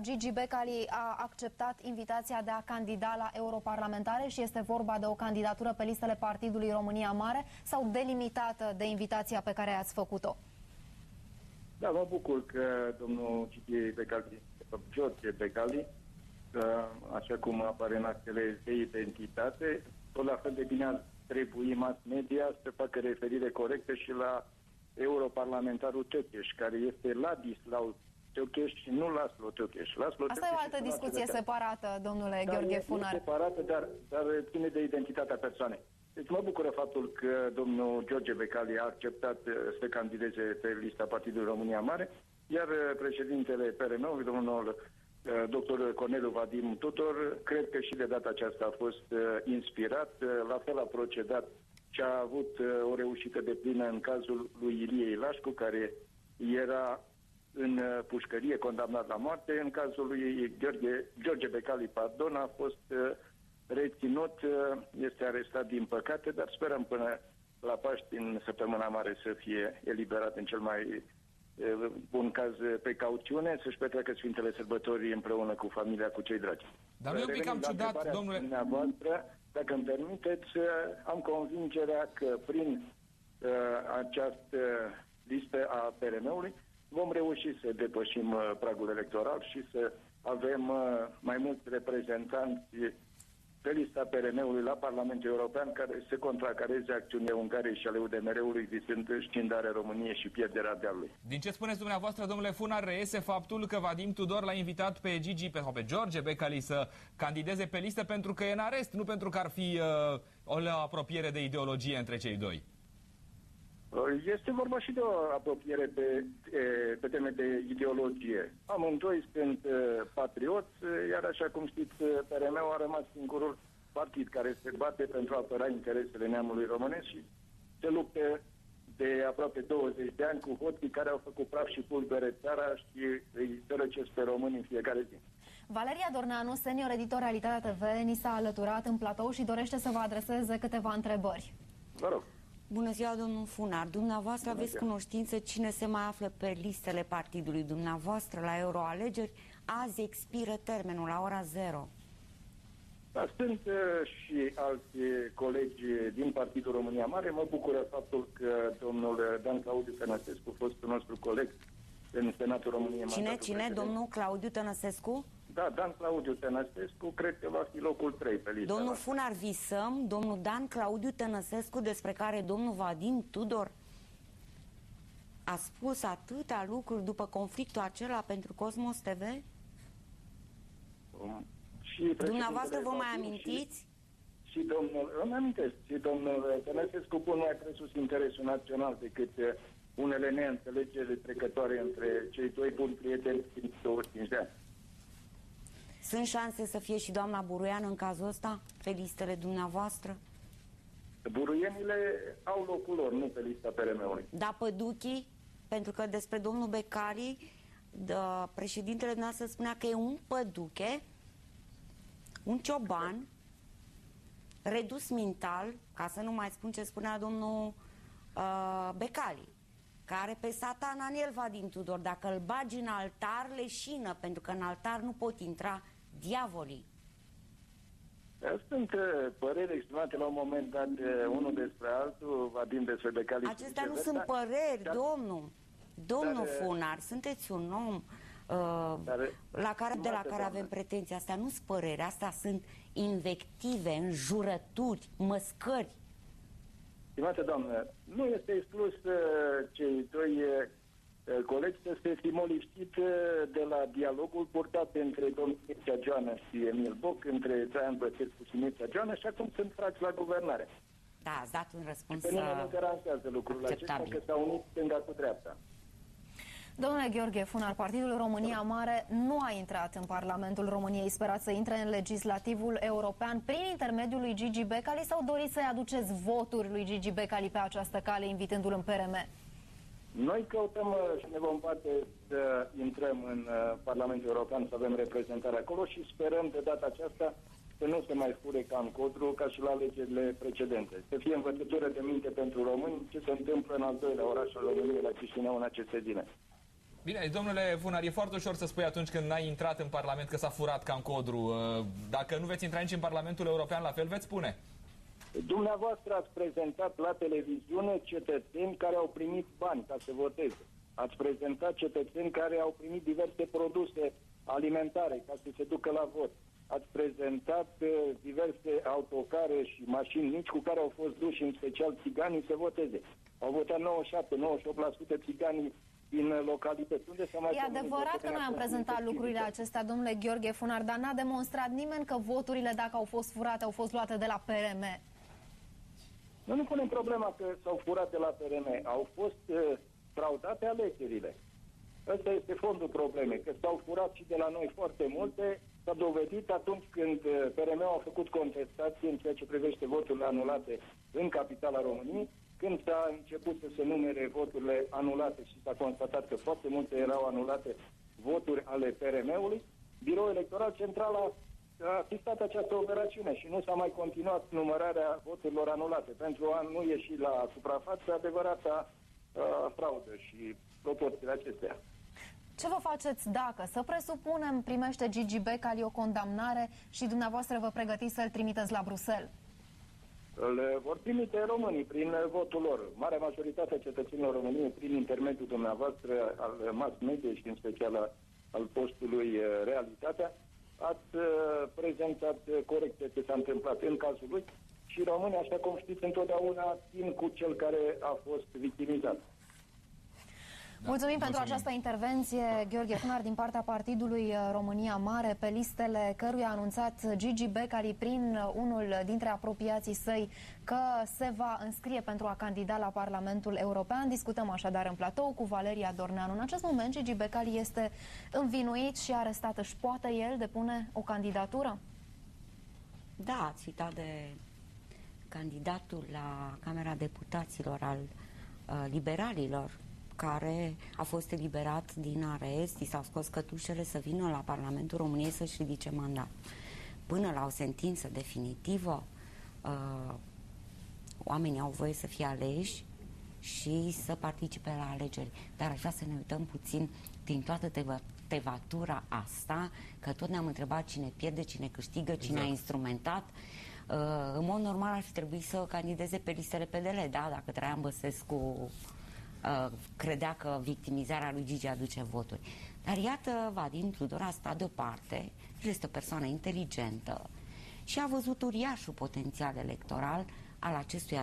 Gigi Becali a acceptat invitația de a candida la europarlamentare și este vorba de o candidatură pe listele Partidului România Mare sau delimitată de invitația pe care ați făcut-o? Da, mă bucur că domnul George Becali, așa cum apare în actele de identitate, tot la fel de bine ar trebui mass media să facă referire corectă și la europarlamentarul Tőkés, care este Ladislau Tőkés și nu Laszlo Tőkés. Asta e o altă discuție separată, domnule Gheorghe Funar. Separată, dar ține de identitatea persoanei. Deci mă bucură faptul că domnul George Becali a acceptat să candideze pe lista Partidului România Mare, iar președintele PRM-ului, domnul dr. Corneliu Vadim Tudor, cred că și de data aceasta a fost inspirat, la fel a procedat și a avut o reușită deplină în cazul lui Ilie Ilașcu, care era în pușcărie condamnat la moarte. În cazul lui George Becali, a fost reținut, este arestat din păcate, dar sperăm până la Paști în săptămâna mare să fie eliberat în cel mai bun caz pe cauțiune, să-și petreacă Sfintele Sărbători împreună cu familia, cu cei dragi. Dar nu e un pic cam ciudat, domnule... Dumneavoastră, dacă îmi permiteți, am convingerea că prin această listă a PRM-ului vom reuși să depășim pragul electoral și să avem mai mulți reprezentanți pe lista PRM-ului la Parlamentul European care să contracareze acțiunile Ungariei și ale UDMR-ului visând scindarea României și pierderea dealului. Din ce spuneți dumneavoastră, domnule Funar, reiese faptul că Vadim Tudor l-a invitat pe pe George Becali să candideze pe listă pentru că e în arest, nu pentru că ar fi o apropiere de ideologie între cei doi. Este vorba și de o apropiere pe teme de ideologie. Amândoi sunt patrioți, iar așa cum știți, PRM-ul a rămas singurul partid care se bate pentru a apăra interesele neamului românesc și se luptă de aproape 20 de ani cu hoții care au făcut praf și pulbere țara și îi sărăcesc pe români în fiecare zi. Valeria Dorneanu, senior editor Realitatea TV, ni s-a alăturat în platou și dorește să vă adreseze câteva întrebări. Vă rog. Bună ziua, domnul Funar. Dumneavoastră aveți cunoștință cine se mai află pe listele partidului dumneavoastră la euroalegeri? Azi expiră termenul la ora 0. Da, sunt și alți colegi din Partidul România Mare. Mă bucură faptul că domnul Dan Claudiu Tănăsescu, fostul nostru coleg în Senatul României Mare. Cine? Domnul Claudiu Tănăsescu? Da, Dan Claudiu Tănăsescu, cred că va fi locul 3 pe lista. Domnul Funar, visăm, domnul Dan Claudiu Tănăsescu, despre care domnul Vadim Tudor a spus atâtea lucruri după conflictul acela pentru Cosmos TV? Și dumneavoastră vă mai amintiți? Și domnul, îmi amintesc, și domnul Tănăsescu nu a presus interesul național decât unele neînțelegeri trecătoare între cei doi buni prieteni din 25 de ani. Sunt șanse să fie și doamna Buruian în cazul ăsta, pe listele dumneavoastră? Buruienile au locul lor, nu pe lista PRM-ului. Da, Păduchii, pentru că despre domnul Becali, președintele dumneavoastră spunea că e un păduche, un cioban, redus mental, ca să nu mai spun ce spunea domnul Becali, care pe satana în el Vadim Tudor, dacă îl bagi în altar, leșină, pentru că în altar nu pot intra diavolii. Sunt păreri exprimate la un moment dat, unul despre altul, Vadim despre Becali. Acestea nu sunt păreri, domnul Funar, sunteți un om de la care avem pretenții. Astea nu sunt păreri, astea sunt invective, înjurături, măscări. Stimată doamnă, nu este exclus cei doi colegi să se fi molipsit de la dialogul purtat între domnul Mircea Joană și Emil Boc, între Traian Băsescu și Mircea Joană, și acum sunt frați la guvernare. Da, ați dat un răspuns pe mine nu deranjează lucrul acesta, că s-au unit stânga cu dreapta. Domnule Gheorghe Funar, Partidul România Mare nu a intrat în Parlamentul României. Sperați să intre în legislativul european prin intermediul lui Gigi Becali sau doriți să-i aduceți voturi lui Gigi Becali pe această cale, invitându-l în PRM? Noi căutăm și ne vom bate să intrăm în Parlamentul European, să avem reprezentare acolo și sperăm de data aceasta să nu se mai fure ca în codru, ca și la alegerile precedente. Să fie învățătură de minte pentru români ce se întâmplă în al doilea oraș al României, la Chișinău, în aceste zile. Bine, domnule Funar, e foarte ușor să spui atunci când n-ai intrat în Parlament că s-a furat ca în codru. Dacă nu veți intra nici în Parlamentul European, la fel veți spune. Dumneavoastră ați prezentat la televiziune cetățeni care au primit bani ca să voteze. Ați prezentat cetățeni care au primit diverse produse alimentare ca să se ducă la vot. Ați prezentat diverse autocare și mașini mici cu care au fost duși în special țiganii să voteze. Au votat 97-98% țiganii din localități. Unde s-a mai E adevărat că noi am prezentat lucrurile acestea, domnule Gheorghe Funar, dar n-a demonstrat nimeni că voturile, dacă au fost furate, au fost luate de la PRM. Noi nu punem problema că s-au furat de la PRM. Au fost fraudate alegerile. Ăsta este fondul problemei, că s-au furat și de la noi foarte multe. S-a dovedit atunci când PRM-ul a făcut contestație în ceea ce privește voturile anulate în capitala României, când s-a început să se numere voturile anulate și s-a constatat că foarte multe erau anulate voturi ale PRM-ului, Biroul Electoral Central a asistat această operațiune și nu s-a mai continuat numărarea voturilor anulate pentru a nu ieși la suprafață adevărata fraudă și proporțiile acestea. Ce vă faceți dacă, să presupunem, primește Gigi Becali o condamnare și dumneavoastră vă pregătiți să-l trimiteți la Bruxelles? Îl vor trimite românii prin votul lor. Marea majoritate a cetățenilor României, prin intermediul dumneavoastră, al mass media și în special al postului Realitatea, ați prezentat corect ce s-a întâmplat în cazul lui și românii, așa cum știți, întotdeauna țin cu cel care a fost victimizat. Mulțumim pentru această intervenție, Gheorghe Funar, din partea Partidului România Mare, pe listele căruia a anunțat Gigi Becali prin unul dintre apropiații săi că se va înscrie pentru a candida la Parlamentul European. Discutăm așadar în platou cu Valeria Dorneanu. În acest moment, Gigi Becali este învinuit și arestat. Își poate el depune o candidatură? Da, ați citat de candidatul la Camera Deputaților al liberalilor, care a fost eliberat din arest, i s-au scos cătușele să vină la Parlamentul României să-și ridice mandat. Până la o sentință definitivă, oamenii au voie să fie aleși și să participe la alegeri. Dar aș vrea să ne uităm puțin din toată tevatura asta, că tot ne-am întrebat cine pierde, cine câștigă, cine a instrumentat. În mod normal ar fi trebuit să candideze pe listele PDL, da? Dacă Traian Băsescu credea că victimizarea lui Gigi aduce voturi. Dar iată, Vadim Tudor a stat deoparte, este o persoană inteligentă și a văzut uriașul potențial electoral al acestui